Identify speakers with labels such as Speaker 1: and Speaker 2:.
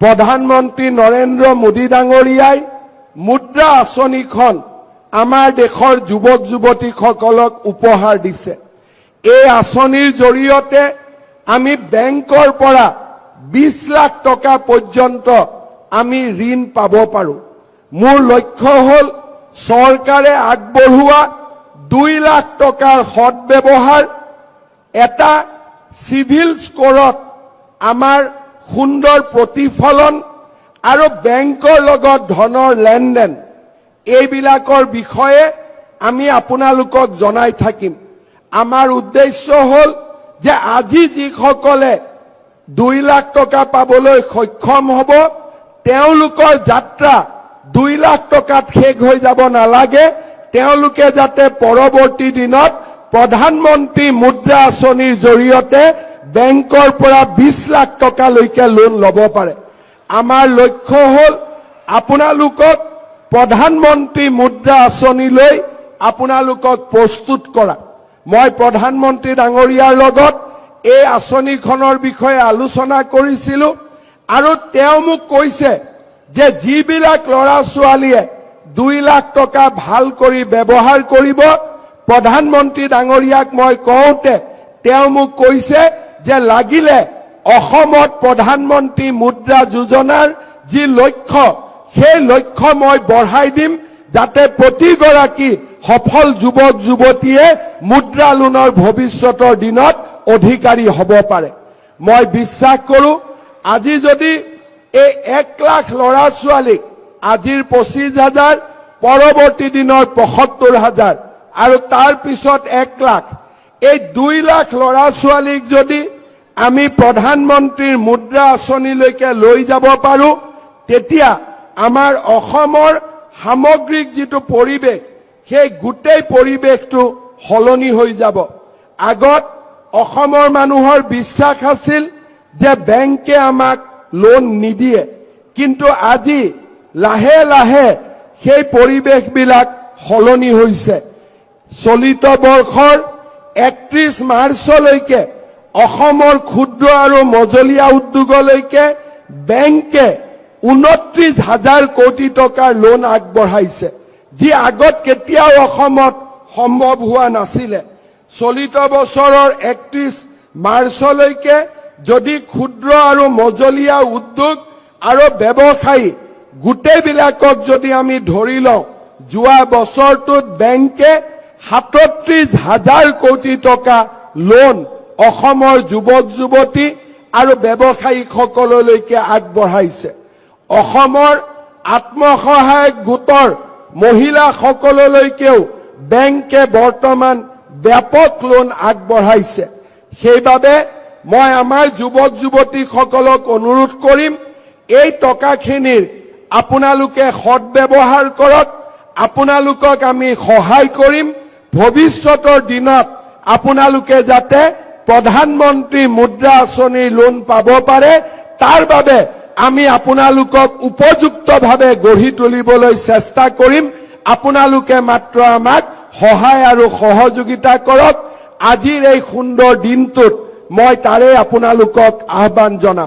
Speaker 1: প্ৰধানমন্ত্ৰী নৰেন্দ্ৰ মোদী ডাঙৰীয়াই মুদ্ৰা আঁচনিখন আমাৰ দেশৰ যুৱক যুৱতীসকলক উপহাৰ দিছে। এই আঁচনিৰ জৰিয়তে আমি বেংকৰ পৰা 20 লাখ টকা পৰ্যন্ত আমি ঋণ পাব পাৰো। মোৰ লক্ষ্য হল চৰকাৰে আগবঢ়োৱা 2 লাখ টকাৰ সৎব্যৱহাৰ, এটা সিভিল স্কোৰত আমাৰ সুন্দৰ প্ৰতিফলন আৰু বেংকৰ লগত ধনৰ লেনদেন, এইবিলাকৰ বিষয়ে আমি আপোনালোকক জনাই থাকিম। আমাৰ উদ্দেশ্য হল যে আজি যিসকলে 2 লাখ টকা পাবলৈ সক্ষম হ'ব, তেওঁলোকৰ যাত্ৰা 2 লাখ টকাত শেষ হৈ যাব নালাগে। তেওঁলোকে যাতে পৰৱৰ্তী দিনত প্ৰধানমন্ত্ৰী মুদ্ৰা আঁচনিৰ জৰিয়তে বেংকৰ পৰা 20 লাখ টকালৈকে লোন ল'ব পাৰে। আমাৰ লক্ষ্য হল আপোনালোকক প্ৰধানমন্ত্ৰী মুদ্ৰা আঁচনিলৈ আপোনালোকক প্ৰস্তুত কৰা। মই প্ৰধানমন্ত্ৰী ডাঙৰীয়াৰ লগত এই আঁচনিখনৰ বিষয়ে আলোচনা কৰিছিলো আৰু তেওঁ মোক কৈছে যে যিবিলাক ল'ৰা ছোৱালীয়ে 2 লাখ টকা ভাল কৰি ব্যৱহাৰ কৰিব, প্ৰধানমন্ত্ৰী ডাঙৰীয়াক মই কওঁতে তেওঁ মোক কৈছে যে লাগিলে অসমত প্ৰধানমন্ত্ৰী মুদ্ৰা যোজনাৰ যি লক্ষ্য, সেই লক্ষ্য মই বঢ়াই দিম, যাতে প্ৰতিগৰাকী সফল যুৱক যুৱতীয়ে মুদ্ৰা লোনৰ ভৱিষ্যতৰ দিনত অধিকাৰী হ'ব পাৰে। মই বিশ্বাস কৰো আজি যদি এই 1 লাখ ল'ৰা ছোৱালীক আজিৰ 25,000, পৰৱৰ্তী দিনৰ 75,000 আৰু তাৰ পিছত 1 লাখ, এই 2 লাখ ল'ৰা ছোৱালীক যদি আমি প্ৰধানমন্ত্ৰীৰ মুদ্ৰা আঁচনিলৈকে লৈ যাব পাৰো, তেতিয়া আমাৰ অসমৰ সামগ্ৰিক যিটো পৰিৱেশ, সেই গোটেই পৰিৱেশটো সলনি হৈ যাব। আগত অসমৰ মানুহৰ বিশ্বাস আছিল যে বেংকে আমাক লোন নিদিয়ে, কিন্তু আজি লাহে লাহে সেই পৰিৱেশবিলাক সলনি হৈছে। চলিত বৰ্ষৰ 31 মাৰ্চলৈকে অসমৰ ক্ষুদ্ৰ আৰু মজলীয়া উদ্যোগলৈকে বেংকে 29,000 কোটি টকাৰ লোন আগবঢ়াইছে, যি আগত কেতিয়াও অসমত সম্ভৱ হোৱা নাছিলে। চলিত বছৰৰ 31 মাৰ্চলৈকে যদি ক্ষুদ্ৰ আৰু মজলীয়া উদ্যোগ আৰু ব্যৱসায়ী গোটেইবিলাকক যদি আমি ধৰি লওঁ, যোৱা বছৰটোত বেংকে 37,000 কোটি টকা লোন অসমৰ যুৱক যুৱতী আৰু ব্যৱসায়ীসকললৈকে আগবঢ়াইছে। অসমৰ আত্মসহায়ক গোটৰ মহিলাসকললৈকেও বেংকে বৰ্তমান ব্যাপক লোন আগবঢ়াইছে। সেইবাবে মই আমাৰ যুৱক যুৱতীসকলক অনুৰোধ কৰিম, এই টকাখিনিৰ আপোনালোকে সৎব্যৱহাৰ কৰক। আপোনালোকক আমি সহায় কৰিম। ভৱিষ্যতৰ দিনত আপোনালোকে যাতে প্ৰধানমন্ত্ৰী মুদ্ৰা আঁচনিৰ লোন পাব পাৰে, তাৰ বাবে আমি আপোনালোকক উপযুক্তভাৱে গঢ়ি তুলিবলৈ চেষ্টা কৰিম। আপোনালোকে মাত্ৰ আমাক সহায় আৰু সহযোগিতা কৰক। আজিৰ এই সুন্দৰ দিনটোত মই তাৰে আপোনালোকক আহ্বান জনাম।